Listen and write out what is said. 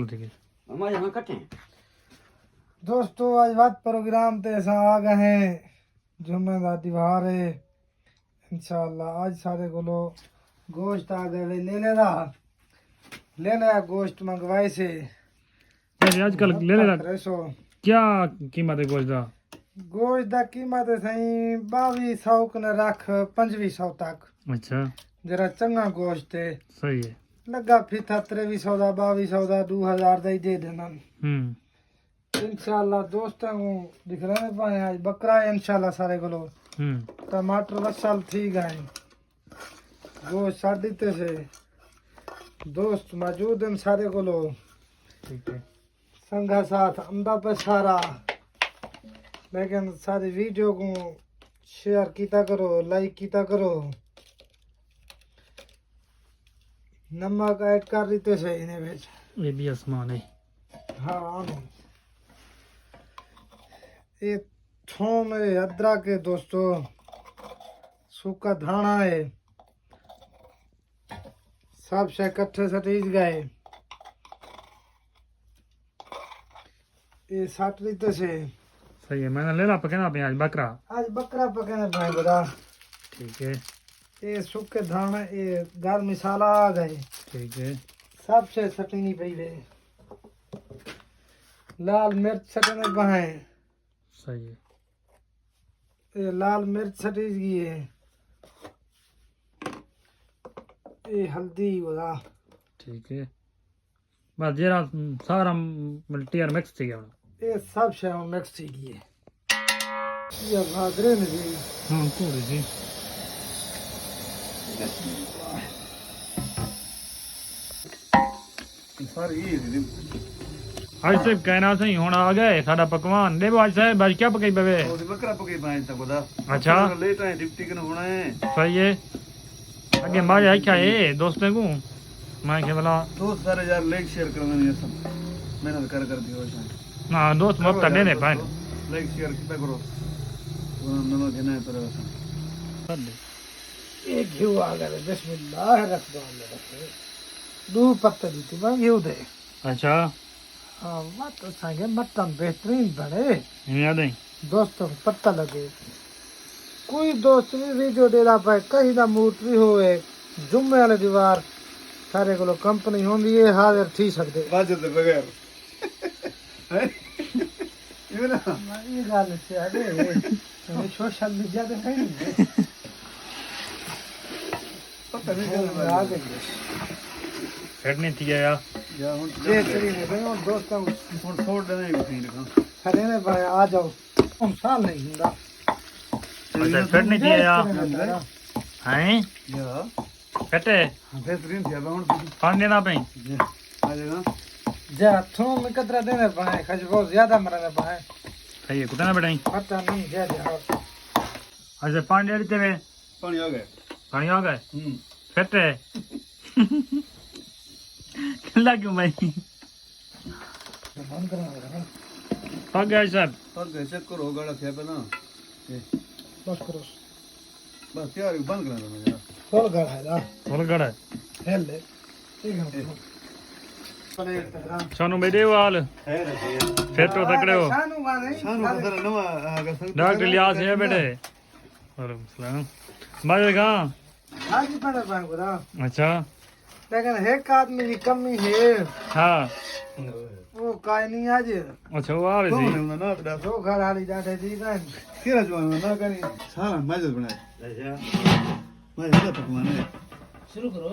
हमारे यहाँ कटे दोस्तों आज बात प्रोग्राम ते असां आ गए हैं जुम्मे दा त्योहार है इंशाअल्लाह। आज सारे कोलो गोश्त आ गए लेने गोश्त मंगवाए से आजकल लेने दा 300 क्या कीमत है गोश्त दा? कीमत है सही 2200 कने रख 2500 तक। अच्छा जरा चंगा गोश्त है सही है। लगा फिर 2300 दा 2200 दा 2000 दा ही दे देना इंशाअल्लाह। दोस्तों को दिख रहे हैं पाए आज बकरा है इंशाअल्लाह सारे कोलो। टमाटर वसल ठीक है गोश्त साड़ी ते से दोस्त मौजूद हैं सारे कोलो। ठीक है संगा साथ अंदा पे सारा लेकिन सारी वीडियो को शेयर कीता करो लाइक कीता करो। नमक ऐड कर देते से इन्हें बेच ये भी आसमान है। हाँ ये थोम है अदरक है दोस्तों सूखा धाना है सब से इकट्ठे सटीज गए ये 60 लीटर से सही है। मैंने लेना पकना पे आज बकरा पकाने पाए बता। ठीक है ये सूखे धाना ये गरम मसाला आ गए ठीक है। सबसे सटनी पहले लाल मिर्च सटने पाए सही है। ये लाल मिर्च सटीज गई है ये हल्दी बता। ठीक है बस जरा सारा मल्टीयर मिक्स थी गया ये सब शे मिक्स थी गई है ये भादरे में भी थोड़ी सी आज से कहना सही होना आ गए साडा पकवान दे आज साहब आज क्या पकाई बवे बकरा पके पाए तक बता अच्छा लेट आए डिप्टी कन होना है सही है। आगे मारे आख्या है दोस्तों को मैं के बोला दोस्त सारे यार लाइक शेयर करना नहीं सब मेहनत कर दियो शायद ना दोस्त मत देने पाए लाइक शेयर कितना करो नमक है ना पर एक घी आ गया बिस्मिल्लाह रहमान रहीम दो पत्ते दी थी मैं घी दे। अच्छा हाँ मत संगे मटन बेहतरीन बने याद है दोस्तों को पता लगे कोई दोस्त भी वीडियो दे रहा पाए कहीं ना मूड भी होए जुम्मे वाले दीवार सारे को कंपनी होंगी है हाजिर थी सकते बाजत बगैर है ये ना ये गाल से आगे सोशल मीडिया पे नहीं पता नहीं आ गई फिर नहीं थी यार या हुन ये चली नहीं और दोस्तों हुन छोड़ देना ही कहीं रखा खड़े ने भाई आ जाओ हम साल नहीं हुंदा अच्छा फिर नहीं थी यार हैं या कटे बेहतरीन थी अब हुन पानी देना पे आ जाएगा जा थोम में कतरा देने पाए खज बहुत ज्यादा मरने पाए सही है कितना बेटा पता नहीं जा जा अच्छा पानी देते हुए पानी आ गए पानी आ गए कटे कल्ला क्यों भाई बंद करना पक गया साहब पक गए चेक करो गाड़ा थे पे ना बस करो बस यार बंद करा दो यार खोल गड़ा है ना थोड़ा गड़ा हेल ले ठीक है सोनू बेटे वाल है रे फिर तो तकड़े हो शानू का नहीं शानू का जरा नवा आगा संग डॉक्टर लियास है बेटे वालेकुम सलाम बाजे कहाँ आज ही पता पाए बुरा अच्छा लेकिन एक आदमी की कमी है हाँ वो काय नहीं आज अच्छा वो आ कौन रही है ना बड़ा दो घर वाली जाते जी का किरा जवान ना करी सारा मजे बनाए अच्छा मजे पकवान है शुरू करो।